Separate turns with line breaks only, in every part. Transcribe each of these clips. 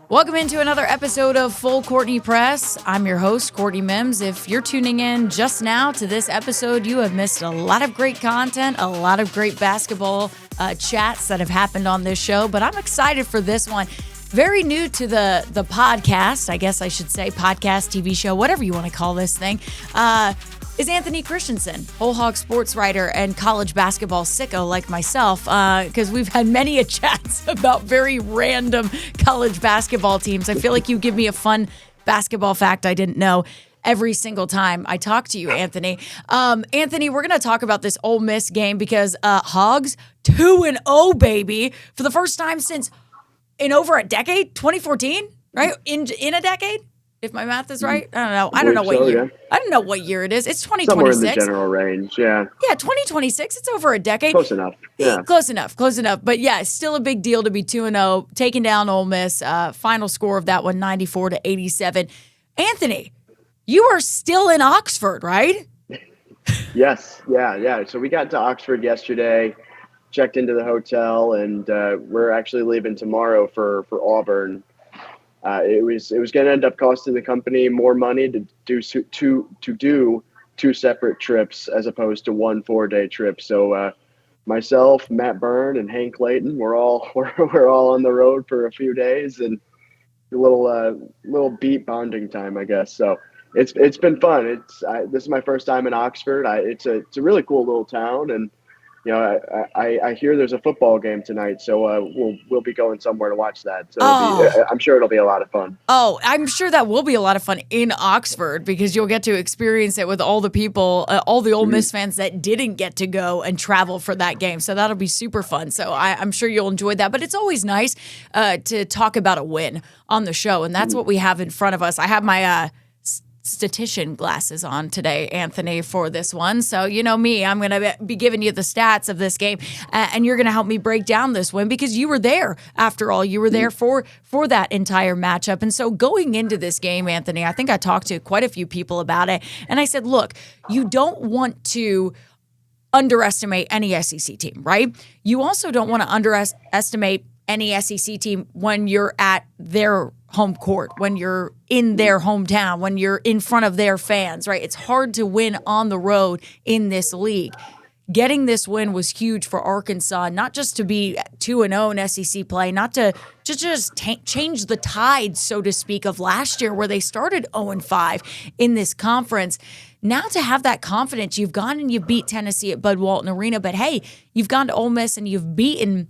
Welcome into another episode of Full Courtney Press. I'm your host, Courtney Mims. If you're tuning in just now to this episode, you have missed a lot of great content, a lot of great basketball chats that have happened on this show, but I'm excited for this one. Very new to the podcast, I guess I should say, podcast, TV show, whatever you want to call this thing, is Anthony Christensen, Whole Hog sports writer and college basketball sicko like myself, because we've had many a chats about very random college basketball teams. I feel like you give me a fun basketball fact I didn't know every single time I talk to you, Anthony. Anthony, we're going to talk about this Ole Miss game because Hogs 2-0, baby, for the first time since in over a decade, 2014, right? In a decade? If my math is right, I don't know. I don't know what year. Yeah. I don't know what year it is. It's 2026.
Somewhere in the general range, yeah.
Yeah, 2026. It's over a decade.
Close enough. Yeah.
Close enough. But yeah, it's still a big deal to be 2-0, taking down Ole Miss. Final score of that one, 94-87. Anthony, you are still in Oxford, right?
Yes. Yeah. So we got to Oxford yesterday, checked into the hotel, and we're actually leaving tomorrow for Auburn. It was going to end up costing the company more money to do two separate trips as opposed to one 4-day trip. So myself, Matt Byrne, and Hank Clayton, we're all on the road for a few days and a little beat bonding time, I guess. So it's been fun. This is my first time in Oxford. It's a really cool little town, and you know, I hear there's a football game tonight, so we'll be going somewhere to watch that. So I'm sure it'll be a lot of fun.
Oh, I'm sure that will be a lot of fun in Oxford because you'll get to experience it with all the people, all the Ole Miss fans that didn't get to go and travel for that game. So that'll be super fun. So I'm sure you'll enjoy that. But it's always nice to talk about a win on the show, and that's what we have in front of us. I have my statistician glasses on today, Anthony, for this one. So you know me, I'm going to be giving you the stats of this game, and you're going to help me break down this win because you were there. After all, you were there for that entire matchup. And so going into this game, Anthony, I think I talked to quite a few people about it, and I said, look, you don't want to underestimate any SEC team, right? You also don't want to underestimate any SEC team when you're at their home court, when you're in their hometown, when you're in front of their fans, right? It's hard to win on the road in this league. Getting this win was huge for Arkansas, not just to be 2-0 in SEC play, not to just change the tide, so to speak, of last year where they started 0-5 in this conference. Now to have that confidence, you've gone and you've beat Tennessee at Bud Walton Arena, but hey, you've gone to Ole Miss and you've beaten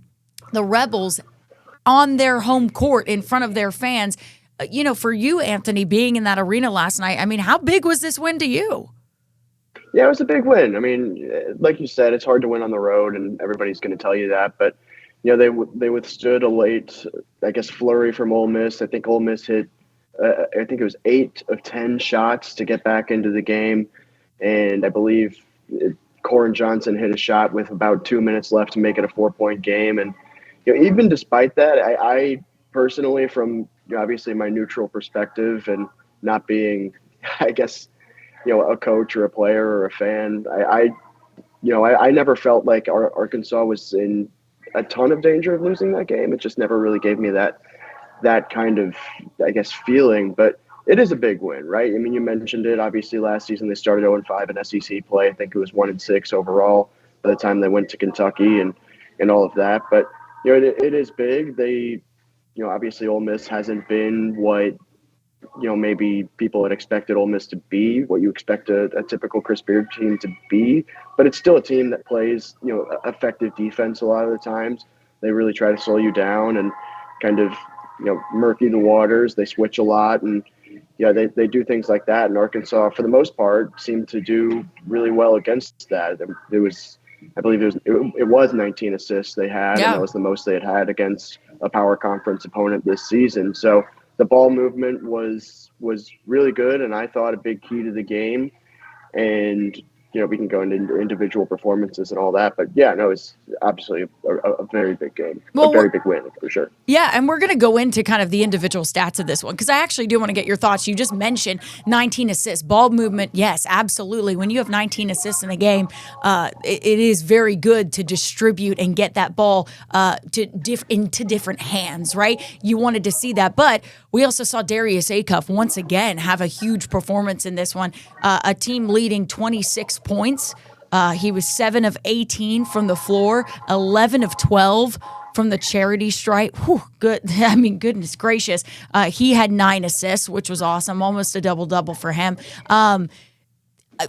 the Rebels on their home court in front of their fans. You know, for you, Anthony, being in that arena last night, I mean, how big was this win to you?
Yeah, it was a big win. I mean, like you said, it's hard to win on the road, and everybody's going to tell you that. But, you know, they withstood a late, I guess, flurry from Ole Miss. I think Ole Miss hit, I think it was 8 of 10 shots to get back into the game. And I believe Corin Johnson hit a shot with about 2 minutes left to make it a 4-point game. And you know, even despite that, I personally, from obviously my neutral perspective and not being, I guess, you know, a coach or a player or a fan, I never felt like Arkansas was in a ton of danger of losing that game. It just never really gave me that kind of, I guess, feeling. But it is a big win, right? I mean, you mentioned it. Obviously, last season they started 0-5 in SEC play. I think it was 1-6 overall by the time they went to Kentucky and all of that. But you know, it is big. They, you know, obviously Ole Miss hasn't been what, you know, maybe people had expected Ole Miss to be, what you expect a typical Chris Beard team to be, but it's still a team that plays, you know, effective defense a lot of the times. They really try to slow you down and kind of, you know, murky the waters. They switch a lot, and yeah, they do things like that. And Arkansas, for the most part, seemed to do really well against that. It was, I believe it was 19 assists they had, and that was the most they had against a power conference opponent this season. So the ball movement was really good, and I thought a big key to the game. And we can go into individual performances and all that. But yeah, no, it's absolutely a very big game, a
Well,
very big win for sure.
yeah, and we're going to go into kind of the individual stats of this one because I actually do want to get your thoughts. You just mentioned 19 assists, ball movement. Yes, absolutely. When you have 19 assists in a game, it is very good to distribute and get that ball into different hands, right? You wanted to see that, but we also saw Darius Acuff once again have a huge performance in this one. A team leading 26 points. He was 7 of 18 from the floor, 11 of 12 from the charity stripe. Whew, good. I mean, goodness gracious. He had 9 assists, which was awesome. Almost a double-double for him.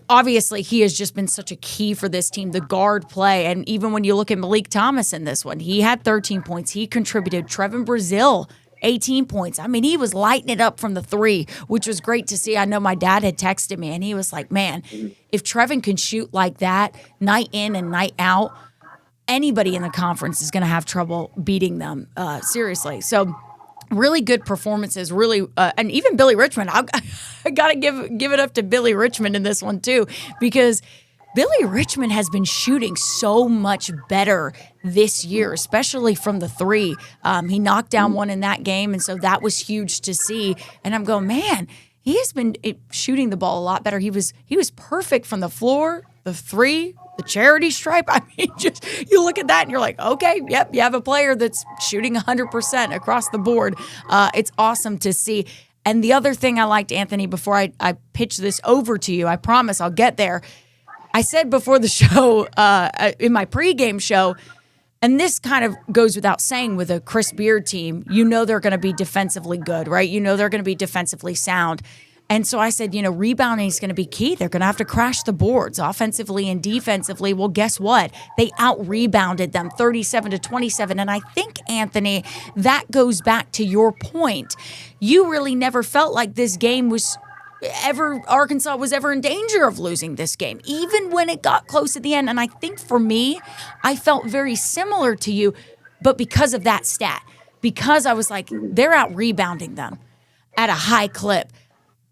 Obviously, he has just been such a key for this team, the guard play. And even when you look at Malik Thomas in this one, he had 13 points. He contributed. Trevin Brazile, 18 points. I mean, he was lighting it up from the 3, which was great to see. I know my dad had texted me, and he was like, man, if Trevin can shoot like that night in and night out, anybody in the conference is going to have trouble beating them, seriously. So really good performances, really, and even Billy Richmond. I got to give it up to Billy Richmond in this one too, because Billy Richmond has been shooting so much better this year, especially from the 3. He knocked down one in that game, and so that was huge to see. And I'm going, man, he has been shooting the ball a lot better. He was perfect from the floor, the 3, the charity stripe. I mean, just you look at that and you're like, okay, yep, you have a player that's shooting 100% across the board. It's awesome to see. And the other thing I liked, Anthony, before I pitch this over to you, I promise I'll get there. I said before the show, in my pregame show, and this kind of goes without saying with a Chris Beard team, you know they're going to be defensively good, right? You know they're going to be defensively sound. And so I said, rebounding is going to be key. They're going to have to crash the boards offensively and defensively. Well, guess what? They out-rebounded them 37-27. And I think, Anthony, that goes back to your point. You really never felt like this game was Arkansas was ever in danger of losing this game, even when it got close at the end. And I think for me, I felt very similar to you, but because of that stat, because I was like, they're out-rebounding them at a high clip.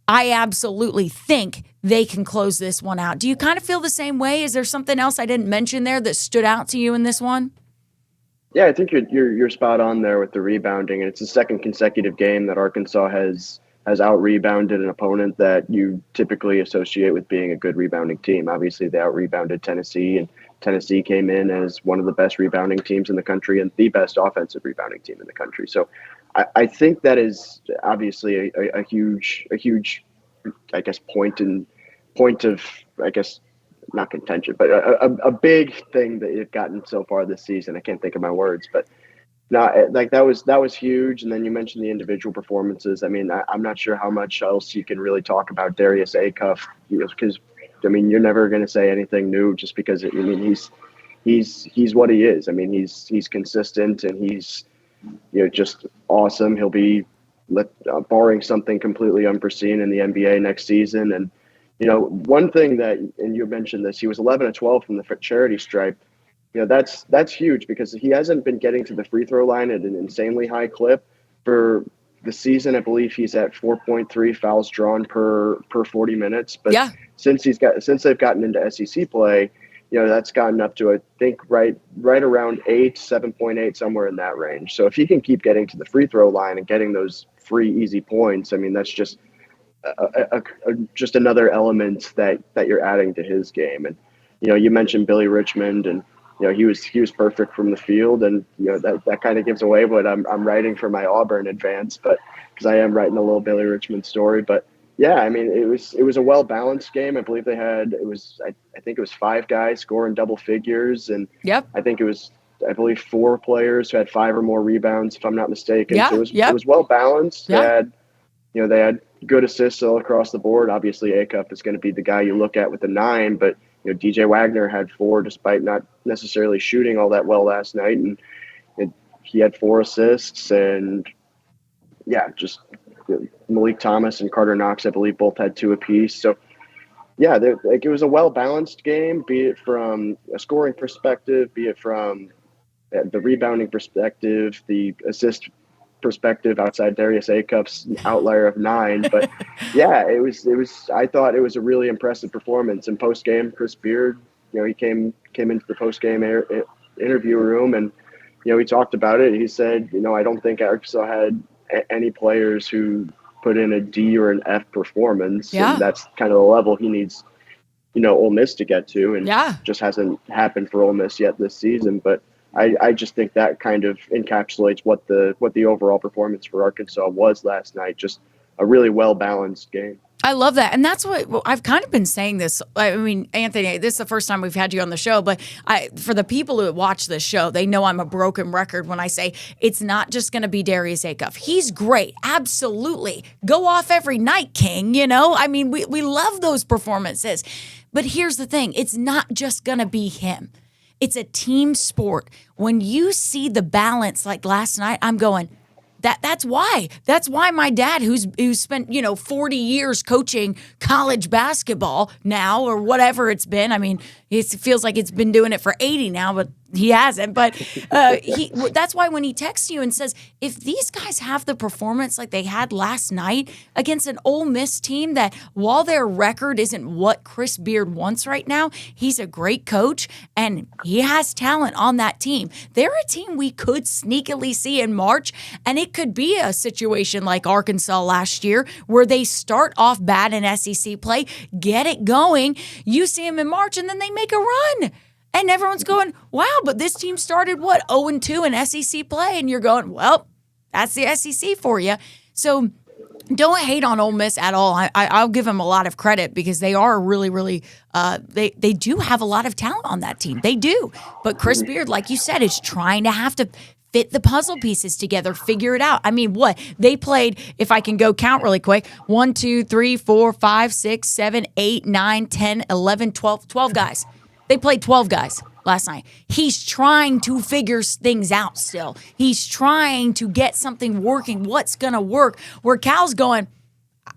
I absolutely think they can close this one out. Do you kind of feel the same way? Is there something else I didn't mention there that stood out to you in this one?
Yeah, I think you're spot on there with the rebounding, and it's the second consecutive game that Arkansas has out rebounded an opponent that you typically associate with being a good rebounding team. Obviously, they out rebounded Tennessee, and Tennessee came in as one of the best rebounding teams in the country and the best offensive rebounding team in the country. So I think that is obviously a huge, I guess, point of, I guess, not contention, but a big thing that you've gotten so far this season. I can't think of my words, but no, like that was huge. And then you mentioned the individual performances. I mean, I'm not sure how much else you can really talk about Darius Acuff, because I mean, you're never going to say anything new just because he's what he is. I mean, he's consistent and he's just awesome. He'll be barring something completely unforeseen in the NBA next season. And one thing that, and you mentioned this, he was 11 of 12 from the charity stripe. That's huge because he hasn't been getting to the free throw line at an insanely high clip for the season. I believe he's at 4.3 fouls drawn per 40 minutes. But
yeah,
since they've gotten into SEC play, that's gotten up to, I think, right around 7.8, somewhere in that range. So if he can keep getting to the free throw line and getting those free, easy points, I mean, that's just just another element that you're adding to his game. And you mentioned Billy Richmond, and he was perfect from the field, and that kind of gives away what I'm writing for my Auburn advance, but because I am writing a little Billy Richmond story. But yeah, I mean, it was a well balanced game. I believe they had I think it was 5 guys scoring double figures, and
yep.
I believe 4 players who had 5 or more rebounds, if I'm not mistaken.
Yeah,
so it was well balanced.
Yeah.
They had good assists all across the board. Obviously, Acuff is going to be the guy you look at with the 9, but DJ Wagner had 4 despite not necessarily shooting all that well last night, and he had 4 assists. And yeah, just Malik Thomas and Carter Knox, I believe, both had 2 apiece. So yeah, it was a well balanced game, be it from a scoring perspective, be it from the rebounding perspective, the assist perspective outside Darius Acuff's outlier of 9. But yeah, it was. I thought it was a really impressive performance. And post game, Chris Beard, he came into the post game interview room, and he talked about it. He said, I don't think Arkansas had any players who put in a D or an F performance, and that's kind of the level he needs, Ole Miss to get to, and just hasn't happened for Ole Miss yet this season. But I just think that kind of encapsulates what the overall performance for Arkansas was last night. Just a really well balanced game.
I love that. And that's what I've kind of been saying this. I mean, Anthony, this is the first time we've had you on the show, but for the people who watch this show, they know I'm a broken record when I say it's not just going to be Darius Acuff. He's great. Absolutely. Go off every night, King. I mean, we love those performances. But here's the thing. It's not just going to be him. It's a team sport. When you see the balance like last night, I'm going, That's why. That's why my dad, who's spent 40 years coaching college basketball now, or whatever it's been. I mean, it feels like it's been doing it for 80 now, but he hasn't. But that's why when he texts you and says, if these guys have the performance like they had last night against an Ole Miss team that, while their record isn't what Chris Beard wants right now, he's a great coach and he has talent on that team. They're a team we could sneakily see in March, and it could be a situation like Arkansas last year where they start off bad in SEC play, get it going, you see them in March, and then they make a run. And everyone's going, wow, but this team started, 0-2 in SEC play? And you're going, well, that's the SEC for you. So don't hate on Ole Miss at all. I'll give them a lot of credit because they are really, really, they do have a lot of talent on that team. They do. But Chris Beard, like you said, is trying to have to fit the puzzle pieces together, figure it out. I mean, they played, if I can go count really quick, 1, 2, 3, 4, 5, 6, 7, 8, 9, 10, 11, 12 guys. They played 12 guys last night. He's trying to figure things out still. He's trying to get something working. What's going to work? Where Cal's going,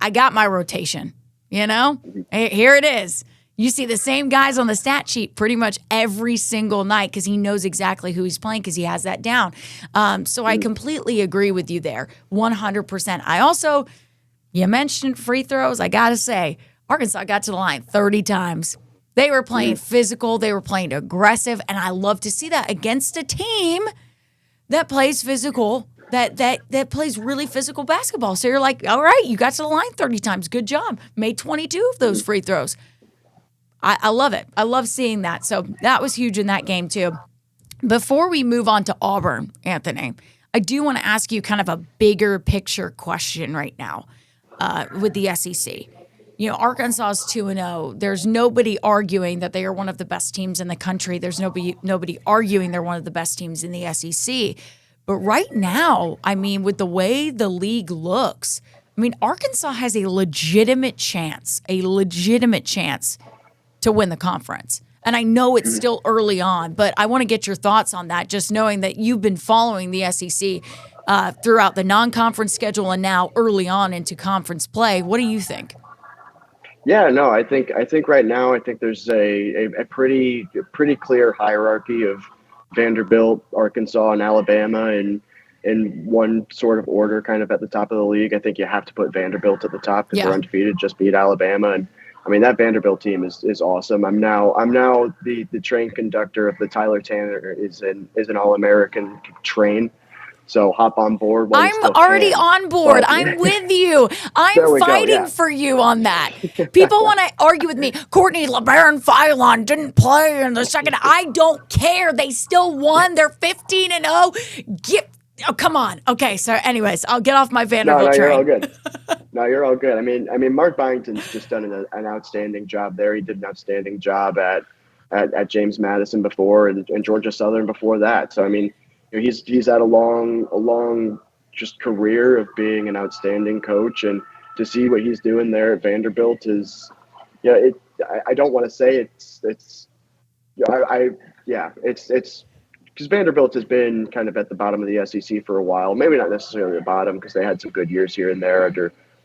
I got my rotation. Here it is. You see the same guys on the stat sheet pretty much every single night because he knows exactly who he's playing because he has that down. So I completely agree with you there, 100%. I also, you mentioned free throws. I got to say, Arkansas got to the line 30 times. They were playing physical. They were playing aggressive. And I love to see that against a team that plays physical, that plays really physical basketball. So you're like, all right, you got to the line 30 times. Good job. Made 22 of those free throws. I love it. I love seeing that. So that was huge in that game too. Before we move on to Auburn, Anthony, I do want to ask you kind of a bigger picture question right now with the SEC. Arkansas is 2-0. There's nobody arguing that they are one of the best teams in the country. There's nobody arguing they're one of the best teams in the SEC. But right now, I mean, with the way the league looks, I mean, Arkansas has a legitimate chance to win the conference. And I know it's still early on, but I want to get your thoughts on that, just knowing that you've been following the SEC throughout the non-conference schedule and now early on into conference play. What do you think?
Yeah, no, I think right now, I think there's a pretty clear hierarchy of Vanderbilt, Arkansas, and Alabama in one sort of order, kind of at the top of the league. I think you have to put Vanderbilt at the top because they're undefeated, just beat Alabama. And I mean, that Vanderbilt team is awesome. I'm now the train conductor of the Tyler Tanner is an All-American train. So hop on board.
I'm already on board. I'm with you. I'm fighting for you on that. People want to argue with me. Courtney LeBaron Philon didn't play in the second. I don't care. They still won. They're 15-0. Oh, come on. Okay. So anyways, I'll get off my Vanderbilt train.
You're all good. You're all good. I mean, Mark Byington's just done an outstanding job there. He did an outstanding job at James Madison before and Georgia Southern before that. So, I mean, he's had a long just career of being an outstanding coach, and to see what he's doing there at Vanderbilt is, I don't want to say it's because Vanderbilt has been kind of at the bottom of the SEC for a while. Maybe not necessarily the bottom because they had some good years here and there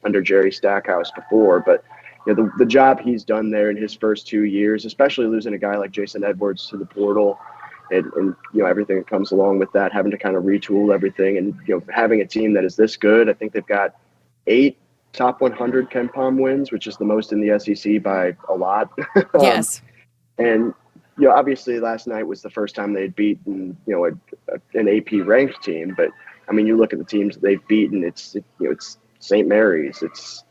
under Jerry Stackhouse before, but the job he's done there in his first 2 years, especially losing a guy like Jason Edwards to the portal. and everything that comes along with that, having to kind of retool everything, and having a team that is this good. I think they've got 8 top 100 KenPom wins, which is the most in the SEC by a lot.
Yes.
And obviously last night was the first time they'd beaten an AP ranked team, but I mean, you look at the teams that they've beaten. It's St. Mary's. It's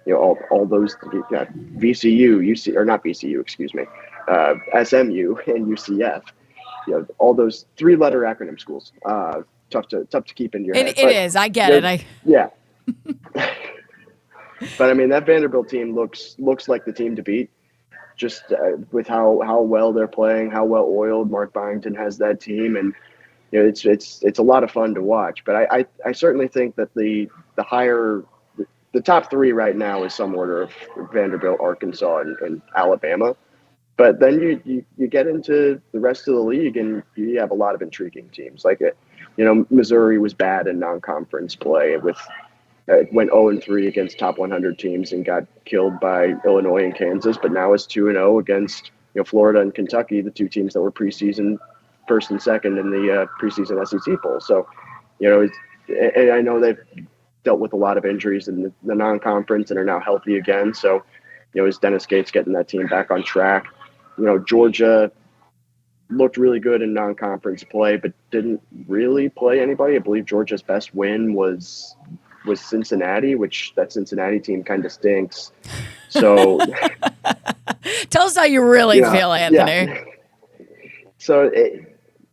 all those VCU, UC, or not VCU, excuse me, SMU and UCF. All those 3-letter acronym schools. Tough to keep in your head.
It is. I get it.
Yeah. But I mean, that Vanderbilt team looks like the team to beat. Just with how well they're playing, how well oiled Mark Byington has that team, and it's a lot of fun to watch. But I certainly think that the top 3 right now is some order of Vanderbilt, Arkansas, and Alabama. But then you get into the rest of the league, and you have a lot of intriguing teams. Like Missouri was bad in non-conference play went 0-3 against top 100 teams and got killed by Illinois and Kansas, but now it's 2-0 against Florida and Kentucky, the 2 teams that were preseason first and second in the preseason SEC poll. So, and I know they've dealt with a lot of injuries in the non-conference and are now healthy again. So, as Dennis Gates getting that team back on track. Georgia looked really good in non-conference play, but didn't really play anybody. I believe Georgia's best win was Cincinnati, which that Cincinnati team kind of stinks. So
tell us how you really feel, Anthony.
Yeah. So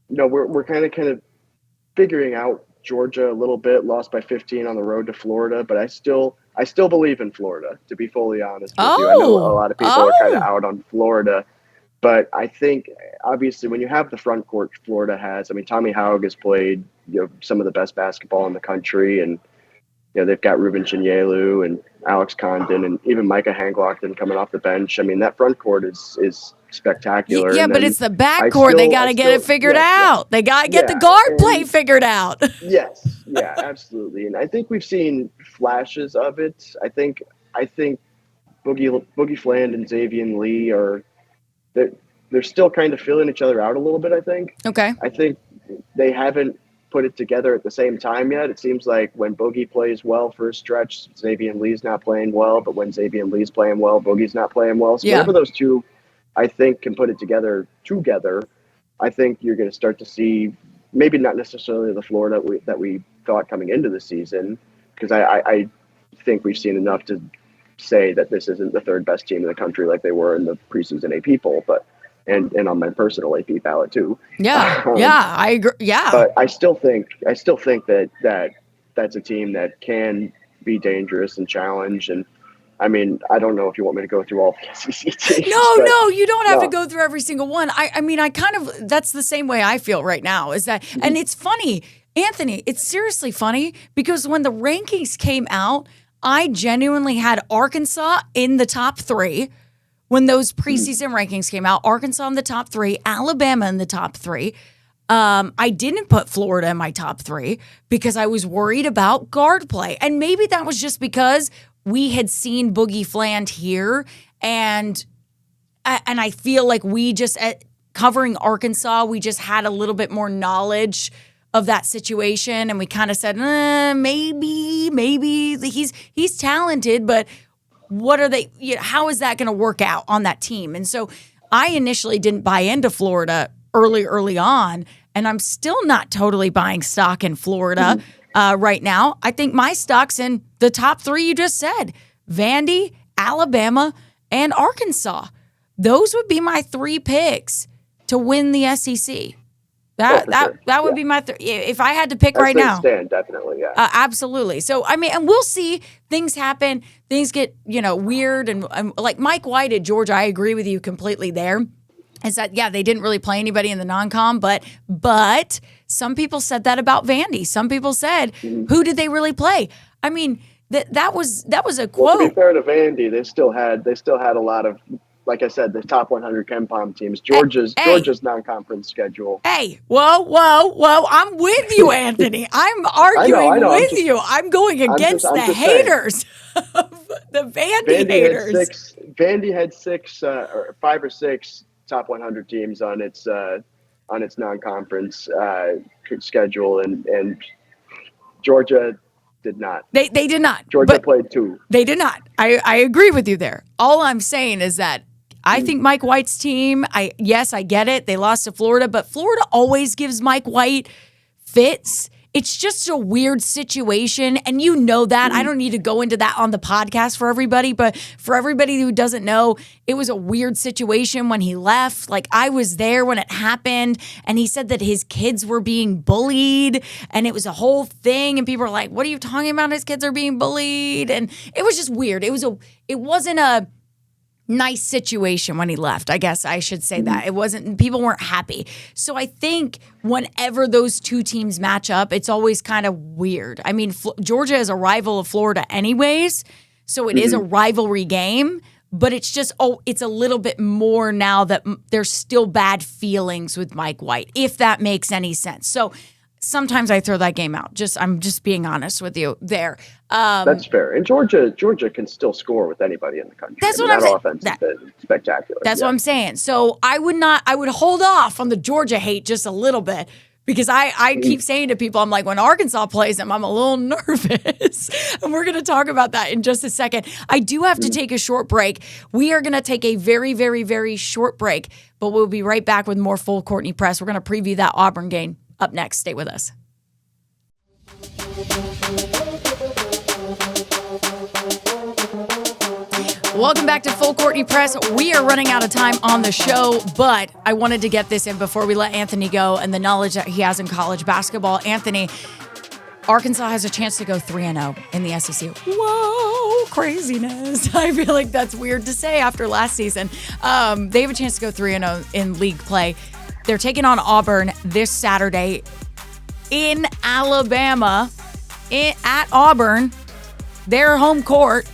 we're kind of figuring out Georgia a little bit. Lost by 15 on the road to Florida, but I still believe in Florida, to be fully honest with you. I know a lot of people are kind of out on Florida, but I think obviously when you have the front court Florida has, I mean, Tommy Haug has played some of the best basketball in the country, and they've got Ruben Chinyelu and Alex Condon and even Micah Hanglockton coming off the bench. I mean, that front court is spectacular.
Yeah, but it's the back court. They got to get it figured out. Yeah. They got to get the guard play figured out.
Yes. Yeah, absolutely. And I think we've seen flashes of it. I think Boogie Fland and Xavier Lee they're still kind of feeling each other out a little bit, I think.
Okay.
I think they haven't put it together at the same time yet. It seems like when Boogie plays well for a stretch, Xavier Lee's not playing well, but when Xavier Lee's playing well, Boogie's not playing well. So whenever those two, I think, can put it together, I think you're going to start to see maybe not necessarily the Florida that we thought coming into the season, because I think we've seen enough to say that this isn't the 3rd best team in the country like they were in the preseason AP poll, but and on my personal AP ballot too.
Yeah, I agree. Yeah,
but I still think that that's a team that can be dangerous and challenge. And I mean, I don't know if you want me to go through all the SEC teams.
No, you don't have to go through every single one. I mean, that's the same way I feel right now. Is that, and it's funny, Anthony. It's seriously funny because when the rankings came out, I genuinely had Arkansas in the top 3. When those preseason rankings came out, Arkansas in the top 3, Alabama in the top 3. I didn't put Florida in my top 3 because I was worried about guard play. And maybe that was just because we had seen Boogie Fland here. And I feel like we just, covering Arkansas, we just had a little bit more knowledge of that situation. And we kind of said, maybe he's talented, but what are they? How is that going to work out on that team? And so I initially didn't buy into Florida early on, and I'm still not totally buying stock in Florida right now. I think my stock's in the top 3 you just said: Vandy, Alabama, and Arkansas. Those would be my 3 picks to win the SEC. That would be my if I had to pick right now.
Stand, definitely, yeah.
Absolutely. So I mean, and we'll see. Things happen. Things get weird, and like Mike White at Georgia, I agree with you completely there. Is that they didn't really play anybody in the non-com, but some people said that about Vandy. Some people said, who did they really play? I mean, that was a quote.
Well, to be fair to Vandy, they still had a lot of, like I said, the top 100 KenPom teams. Georgia's non-conference schedule.
Hey, whoa! I'm with you, Anthony. I'm arguing with you. I'm going against the haters, the Vandy haters.
Vandy had 5 or 6 top 100 teams on its on its non-conference schedule, and Georgia did not.
They did not.
Georgia played 2.
They did not. I agree with you there. All I'm saying is that I think Mike White's team, I get it. They lost to Florida, but Florida always gives Mike White fits. It's just a weird situation, and you know that. I don't need to go into that on the podcast for everybody, but for everybody who doesn't know, it was a weird situation when he left. Like, I was there when it happened, and he said that his kids were being bullied, and it was a whole thing, and people were like, what are you talking about? His kids are being bullied, and it was just weird. It wasn't a nice situation when he left. I guess I should say that. It wasn't, people weren't happy. So I think whenever those two teams match up, it's always kind of weird. I mean, Georgia is a rival of Florida anyways, so it is a rivalry game, but it's just, it's a little bit more now that there's still bad feelings with Mike White, if that makes any sense. So sometimes I throw that game out. I'm just being honest with you there.
That's fair. And Georgia can still score with anybody in the country.
That's what I'm saying.
Offense has been spectacular.
That's what I'm saying. So I would hold off on the Georgia hate just a little bit, because I keep saying to people, I'm like, when Arkansas plays them, I'm a little nervous. And we're going to talk about that in just a second. I do have to take a short break. We are going to take a very, very, very short break, but we'll be right back with more Full Courtney Press. We're going to preview that Auburn game up next. Stay with us. Welcome back to Full Courtney Press. We are running out of time on the show, but I wanted to get this in before we let Anthony go and the knowledge that he has in college basketball. Anthony, Arkansas has a chance to go 3-0 in the SEC. Whoa, craziness. I feel like that's weird to say after last season. They have a chance to go 3-0 in league play. They're taking on Auburn this Saturday in Alabama, at Auburn, their home court.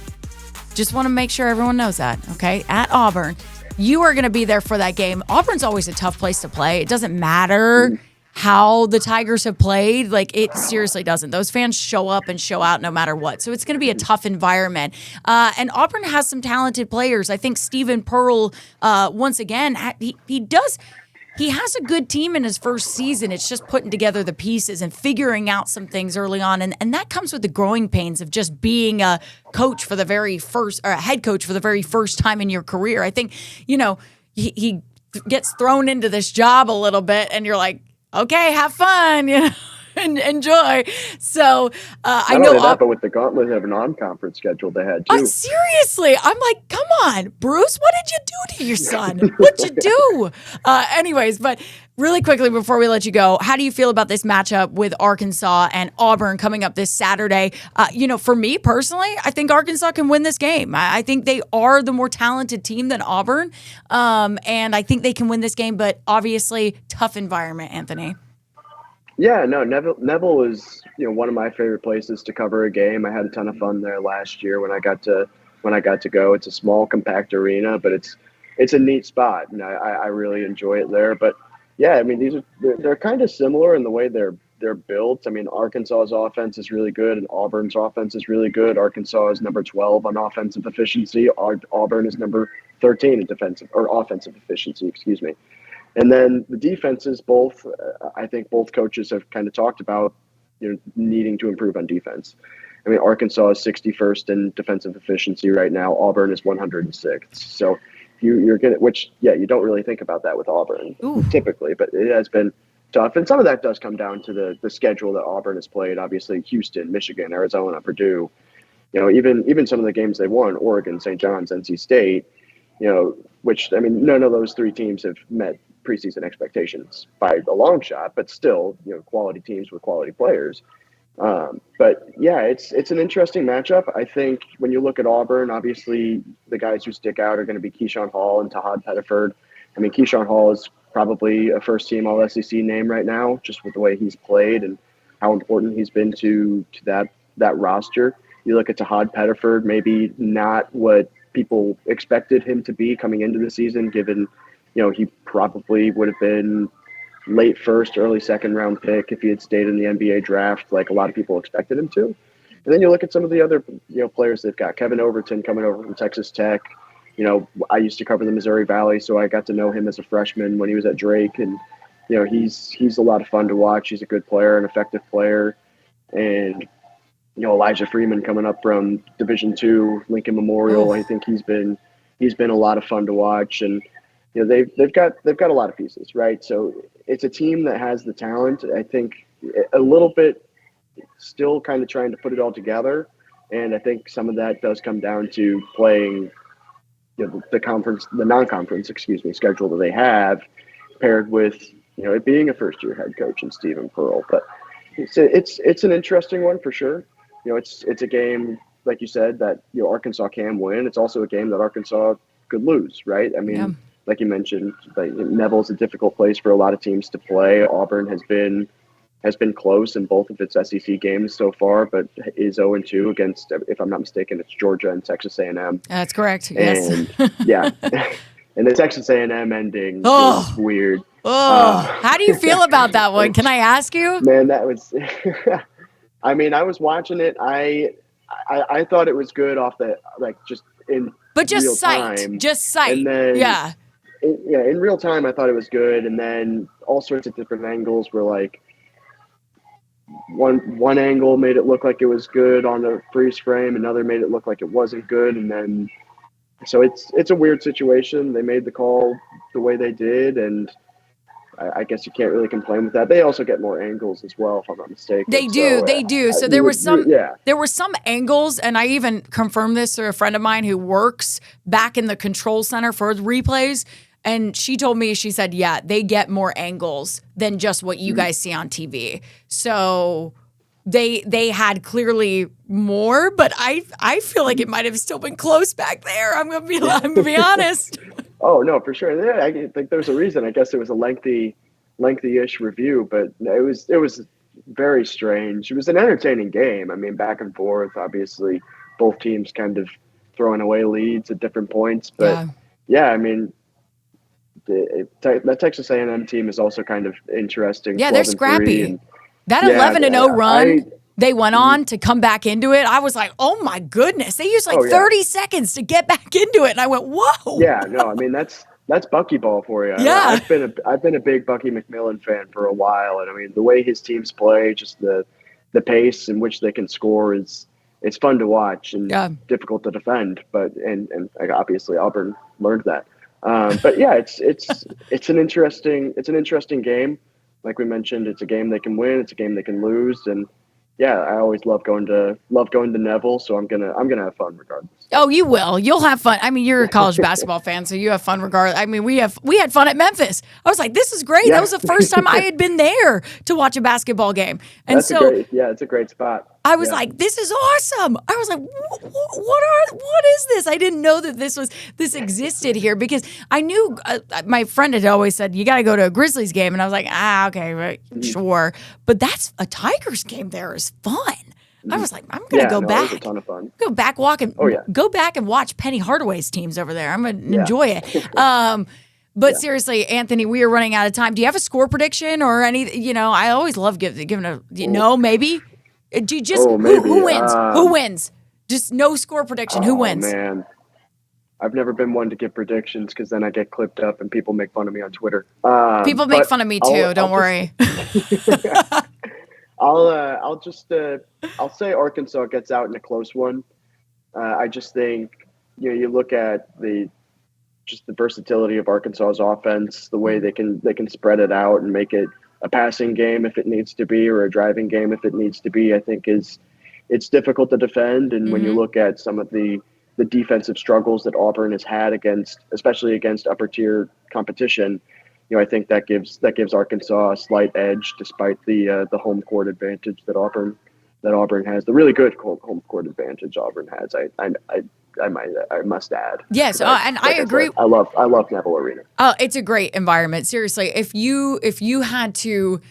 Just want to make sure everyone knows that, okay? At Auburn. You are going to be there for that game. Auburn's always a tough place to play. It doesn't matter how the Tigers have played. Like, it seriously doesn't. Those fans show up and show out no matter what. So it's going to be a tough environment. And Auburn has some talented players. I think Stephen Pearl, once again, he has a good team in his first season. It's just putting together the pieces and figuring out some things early on. And that comes with the growing pains of just being a coach for the very first, or a head coach for the very first time in your career. I think, he gets thrown into this job a little bit and you're like, okay, have fun, and enjoy. So I know
that, but with the gauntlet of a non-conference schedule they had too.
Seriously, I'm like, come on, Bruce, what did you do to your son? What'd you do? Anyways, but really quickly before we let you go, how do you feel about this matchup with Arkansas and Auburn coming up this Saturday? For me personally, I think Arkansas can win this game. I think they are the more talented team than Auburn, and I think they can win this game. But obviously, tough environment, Anthony.
Yeah, no, Neville is one of my favorite places to cover a game. I had a ton of fun there last year when I got to go. It's a small, compact arena, but it's a neat spot, and I really enjoy it there. But yeah, I mean, they're kind of similar in the way they're built. I mean, Arkansas's offense is really good, and Auburn's offense is really good. Arkansas is number 12 on offensive efficiency. Auburn is number 13 in offensive efficiency. Excuse me. And then the defenses, I think both coaches have kind of talked about, needing to improve on defense. I mean, Arkansas is 61st in defensive efficiency right now. Auburn is 106th. So you're going to, you don't really think about that with Auburn typically, but it has been tough. And some of that does come down to the schedule that Auburn has played. Obviously, Houston, Michigan, Arizona, Purdue, even some of the games they won, Oregon, St. John's, NC State, which, I mean, none of those three teams have met preseason expectations by a long shot, but still, quality teams with quality players. But yeah, it's an interesting matchup. I think when you look at Auburn, obviously the guys who stick out are going to be Keyshawn Hall and Tahad Pettiford. I mean, Keyshawn Hall is probably a first-team All-SEC name right now, just with the way he's played and how important he's been to that roster. You look at Tahad Pettiford, maybe not what people expected him to be coming into the season, given he probably would have been late first, early second round pick if he had stayed in the NBA draft, like a lot of people expected him to. And then you look at some of the other, players they've got. Kevin Overton coming over from Texas Tech. I used to cover the Missouri Valley, so I got to know him as a freshman when he was at Drake. And, he's a lot of fun to watch. He's a good player, an effective player, and Elijah Freeman coming up from Division II, Lincoln Memorial. I think he's been a lot of fun to watch, and they've got a lot of pieces, right? So it's a team that has the talent. I think a little bit still kind of trying to put it all together, and I think some of that does come down to playing the non-conference, schedule that they have, paired with it being a first-year head coach in Stephen Pearl. But it's an interesting one for sure. It's a game, like you said, that Arkansas can win. It's also a game that Arkansas could lose, right? I mean, like you mentioned, Neville's a difficult place for a lot of teams to play. Auburn has been close in both of its SEC games so far, but is 0-2 against, if I'm not mistaken, it's Georgia and Texas A&M.
That's correct. Yes.
And yeah, and the Texas A&M ending is weird.
How do you feel about that one? Can I ask you?
Man, that was. I mean, I was watching it. I thought it was good off the just in.
But just
real
sight,
time.
just sight.
And then,
yeah.
In real time, I thought it was good, and then all sorts of different angles were like. One angle made it look like it was good on the freeze frame, another made it look like it wasn't good, and then so it's a weird situation. They made the call the way they did, and I guess you can't really complain with that. They also get more angles as well, if I'm not mistaken.
They do. So there were some angles, and I even confirmed this through a friend of mine who works back in the control center for replays. And she told me, she said, yeah, they get more angles than just what you guys see on TV. So they had clearly more, but I feel like it might have still been close back there. I'm gonna be honest.
Oh no, for sure. Yeah, I think there's a reason. I guess it was a lengthy-ish review, but it was very strange. It was an entertaining game. I mean, back and forth. Obviously, both teams kind of throwing away leads at different points, but yeah I mean. That Texas A&M team is also kind of interesting.
Yeah, they're scrappy. That 11-0 run they went on to come back into it, I was like, oh my goodness. They used 30 seconds to get back into it. And I went, whoa.
Yeah, no, I mean, that's buckyball for you.
Yeah.
I've been a big Bucky McMillan fan for a while. And I mean, the way his teams play, just the pace in which they can score it's fun to watch and difficult to defend. But and obviously Auburn learned that. But yeah, it's an interesting game. Like we mentioned, it's a game they can win, it's a game they can lose, and yeah, I always love going to Neville, so I'm gonna have fun regardless.
Oh, you will. You'll have fun. I mean, you're a college basketball fan, so you have fun regardless. I mean, we had fun at Memphis. I was like, this is great. Yeah. That was the first time I had been there to watch a basketball game, and it's
a great spot.
I was like, this is awesome. I was like, what is this? I didn't know that this existed here, because I knew my friend had always said, you got to go to a Grizzlies game. And I was like, okay, right, sure. But that's a Tigers game there is fun. I was like, I'm going to go back.
It was a ton of fun.
Go back go back and watch Penny Hardaway's teams over there. I'm going to enjoy it. But seriously, Anthony, we are running out of time. Do you have a score prediction or any, I always love giving a, maybe? Do you just who wins? Who wins? Just no score prediction. Who wins?
Man, I've never been one to give predictions because then I get clipped up and people make fun of me on Twitter.
People make fun of me too. Don't worry.
I'll say Arkansas gets out in a close one. I just think you look at the versatility of Arkansas's offense, the way they can spread it out and make it a passing game if it needs to be, or a driving game if it needs to be, I think it's difficult to defend. And when you look at some of the defensive struggles that Auburn has had especially against upper tier competition, I think that gives Arkansas a slight edge, despite the home court advantage that Auburn has, the really good home court advantage Auburn has. I must add.
Yes, and I agree.
I love Neville Arena.
Oh, it's a great environment. Seriously, if you had to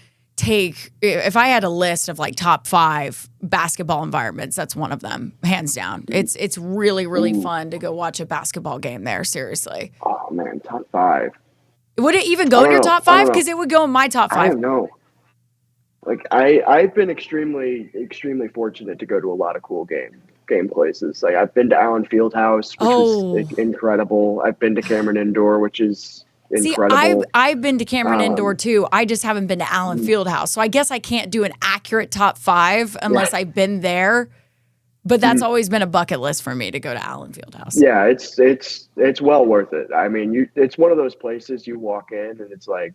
if I had a list of like top 5 basketball environments, that's one of them, hands down. It's really, really fun to go watch a basketball game there. Seriously.
Oh man, top 5.
Would it even go in your top 5? Because it would go in my top 5.
I don't know. Like I've been extremely, extremely fortunate to go to a lot of cool game places. Like I've been to Allen Fieldhouse, which is incredible. I've been to Cameron Indoor, which is
See,
incredible.
I've been to Cameron Indoor too. I just haven't been to Allen Fieldhouse. So I guess I can't do an accurate top 5 unless I've been there. But that's always been a bucket list for me to go to Allen Fieldhouse.
Yeah, it's well worth it. I mean, it's one of those places you walk in and it's like,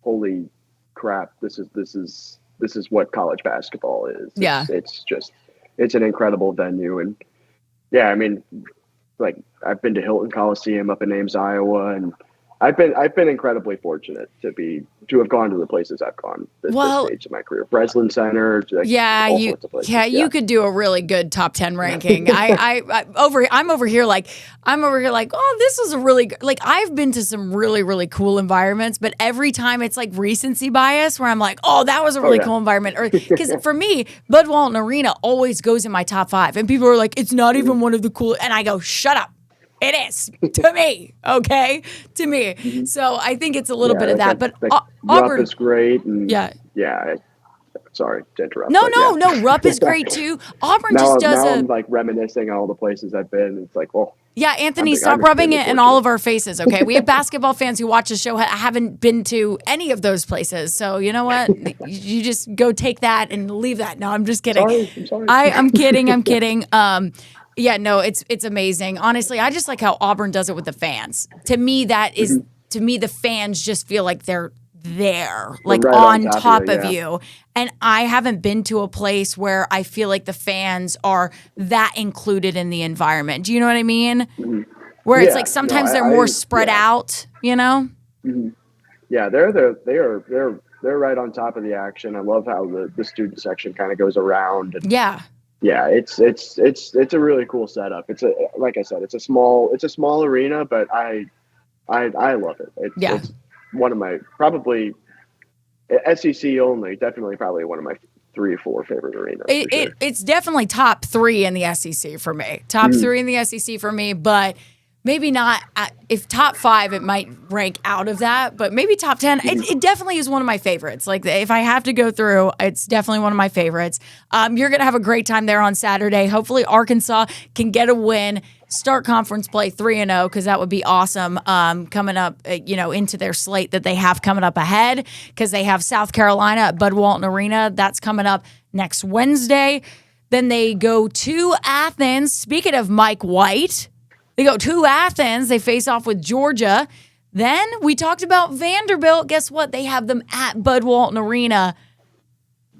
holy crap, this is what college basketball is. It's an incredible venue. And yeah, I mean, like I've been to Hilton Coliseum up in Ames, Iowa, and I've been incredibly fortunate to have gone to the places I've gone this stage of my career. Breslin Center, all sorts of places.
You could do a really good top 10 ranking. I'm over here like, oh, this was a really good, like I've been to some really, really cool environments, but every time it's like recency bias where I'm like, oh, that was a really cool environment. Or because for me, Bud Walton Arena always goes in my top 5, and people are like, it's not even one of the cool, and I go, shut up. It is to me, okay? To me. So I think it's a little bit of that. But Auburn
Rupp is great. And sorry to interrupt. No.
Rupp is great too. Auburn
now
does
I'm like reminiscing on all the places I've been. It's like, well.
Yeah, Anthony, stop rubbing it in all of our faces, okay? We have basketball fans who watch the show haven't been to any of those places. So you know what? You just go take that and leave that. No, I'm just kidding.
I'm sorry.
I'm kidding. Yeah, no, it's amazing. Honestly, I just like how Auburn does it with the fans. To me, the fans just feel like they're there, like
right
on top of you. And I haven't been to a place where I feel like the fans are that included in the environment. Do you know what I mean? Mm-hmm. Where it's like sometimes they're more spread out, you know?
Mm-hmm. Yeah, they're right on top of the action. I love how the student section kind of goes around. And yeah, it's a really cool setup. Like I said, it's a small arena, but I love it. It's one of my probably SEC only, definitely probably one of my 3 or 4 favorite arenas.
It's definitely top 3 in the SEC for me. Top 3 in the SEC for me, but maybe not. If top 5, it might rank out of that, but maybe top 10. It definitely is one of my favorites. Like if I have to go through, it's definitely one of my favorites. You're gonna have a great time there on Saturday. Hopefully, Arkansas can get a win, start conference play 3-0, because that would be awesome. Coming up, into their slate that they have coming up ahead, because they have South Carolina at Bud Walton Arena. That's coming up next Wednesday. Then they go to Athens. Speaking of Mike White. They go to Athens. They face off with Georgia. Then we talked about Vanderbilt. Guess what? They have them at Bud Walton Arena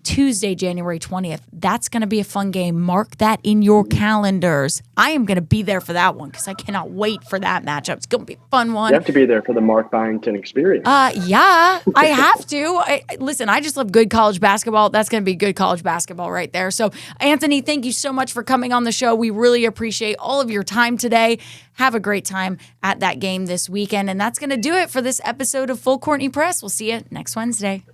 Tuesday, January 20th. That's going to be a fun game. Mark that in your calendars. I am going to be there for that one because I cannot wait for that matchup. It's going to be a fun one.
You have to be there for the Mark Byington experience.
Yeah, I have to. Listen, I just love good college basketball. That's going to be good college basketball right there. So, Anthony, thank you so much for coming on the show. We really appreciate all of your time today. Have a great time at that game this weekend. And that's going to do it for this episode of Full Courtney Press. We'll see you next Wednesday.